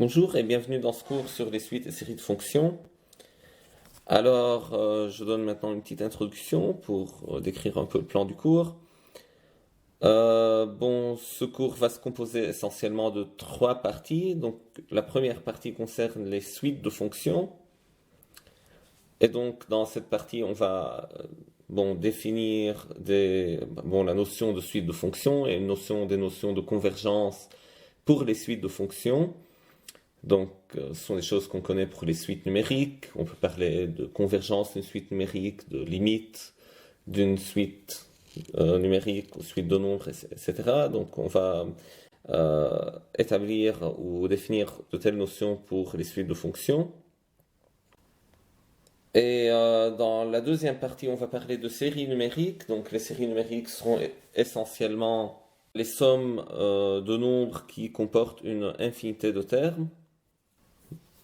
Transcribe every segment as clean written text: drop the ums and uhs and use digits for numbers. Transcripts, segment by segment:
Bonjour et bienvenue dans ce cours sur les suites et séries de fonctions. Alors, je donne maintenant une petite introduction pour décrire un peu le plan du cours. Ce cours va se composer essentiellement de trois parties. Donc, la première partie concerne les suites de fonctions. Et donc, dans cette partie, on va définir la notion de suite de fonctions et des notions de convergence pour les suites de fonctions. Donc, ce sont des choses qu'on connaît pour les suites numériques. On peut parler de convergence d'une suite numérique, de limite d'une suite numérique ou suite de nombres, etc. Donc, on va établir ou définir de telles notions pour les suites de fonctions. Et dans la deuxième partie, on va parler de séries numériques. Donc, les séries numériques seront essentiellement les sommes de nombres qui comportent une infinité de termes.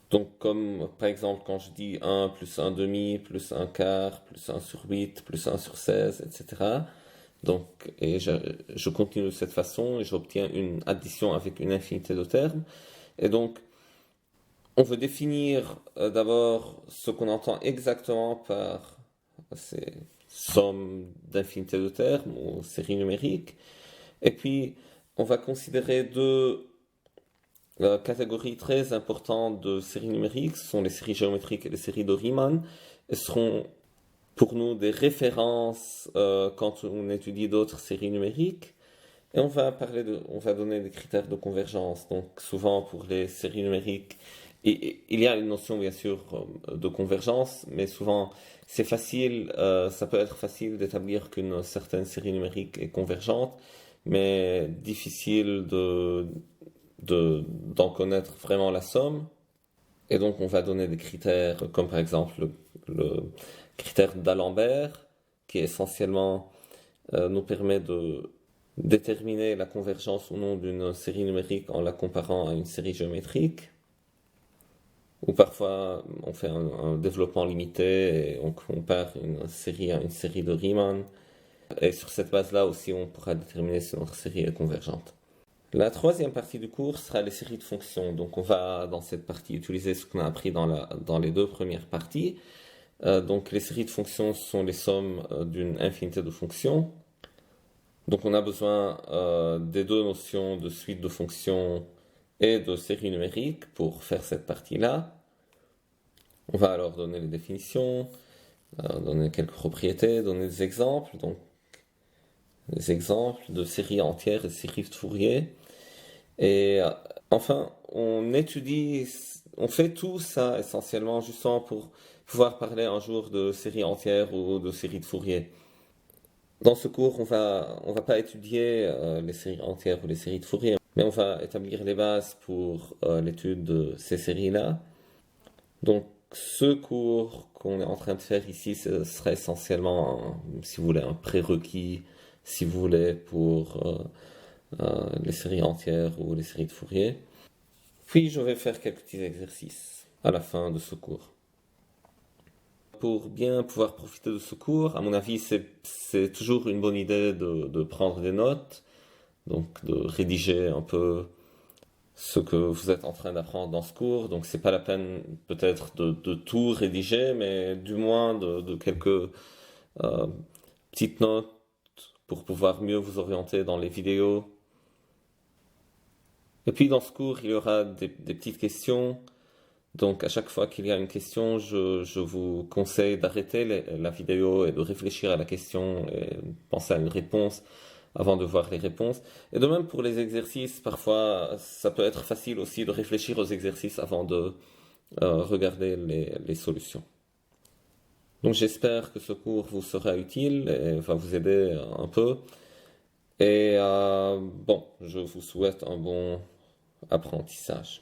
Donc, comme par exemple, quand je dis 1 plus 1 demi, plus 1 quart, plus 1 sur 8, plus 1 sur 16, etc. Donc, je continue de cette façon et j'obtiens une addition avec une infinité de termes. Et donc, on veut définir d'abord ce qu'on entend exactement par ces sommes d'infinité de termes ou séries numériques. Et puis, on va considérer deux catégorie très importante de séries numériques, ce sont les séries géométriques et les séries de Riemann. Elles seront pour nous des références quand on étudie d'autres séries numériques. Et on va donner des critères de convergence. Donc souvent pour les séries numériques, il y a une notion bien sûr de convergence, mais souvent c'est facile, ça peut être facile d'établir qu'une certaine série numérique est convergente, mais difficile d'en connaître vraiment la somme. Et donc, on va donner des critères comme par exemple le critère d'Alembert, qui essentiellement nous permet de déterminer la convergence ou non d'une série numérique en la comparant à une série géométrique. Ou parfois, on fait un développement limité et on compare une série à une série de Riemann. Et sur cette base-là aussi, on pourra déterminer si notre série est convergente. La troisième partie du cours sera les séries de fonctions. Donc on va dans cette partie utiliser ce qu'on a appris dans les deux premières parties. Donc les séries de fonctions sont les sommes d'une infinité de fonctions. Donc on a besoin des deux notions de suite de fonctions et de série numérique pour faire cette partie-là. On va alors donner les définitions, donner quelques propriétés, donner des exemples. Donc des exemples de séries entières et de séries de Fourier. Et enfin, on fait tout ça essentiellement justement pour pouvoir parler un jour de séries entières ou de séries de Fourier. Dans ce cours, on va pas étudier les séries entières ou les séries de Fourier, mais on va établir les bases pour l'étude de ces séries-là. Donc, ce cours qu'on est en train de faire ici, ce serait essentiellement, si vous voulez, un prérequis, si vous voulez, pour les séries entières ou les séries de Fourier. Puis je vais faire quelques petits exercices à la fin de ce cours. Pour bien pouvoir profiter de ce cours, à mon avis, c'est toujours une bonne idée de prendre des notes, donc de rédiger un peu ce que vous êtes en train d'apprendre dans ce cours. Donc c'est pas la peine peut-être de tout rédiger, mais du moins de quelques euh, petites notes pour pouvoir mieux vous orienter dans les vidéos. Et puis dans ce cours, il y aura des petites questions. Donc à chaque fois qu'il y a une question, je vous conseille d'arrêter la vidéo et de réfléchir à la question et penser à une réponse avant de voir les réponses. Et de même pour les exercices, parfois ça peut être facile aussi de réfléchir aux exercices avant de regarder les solutions. Donc j'espère que ce cours vous sera utile et va vous aider un peu. Et je vous souhaite un bon apprentissage.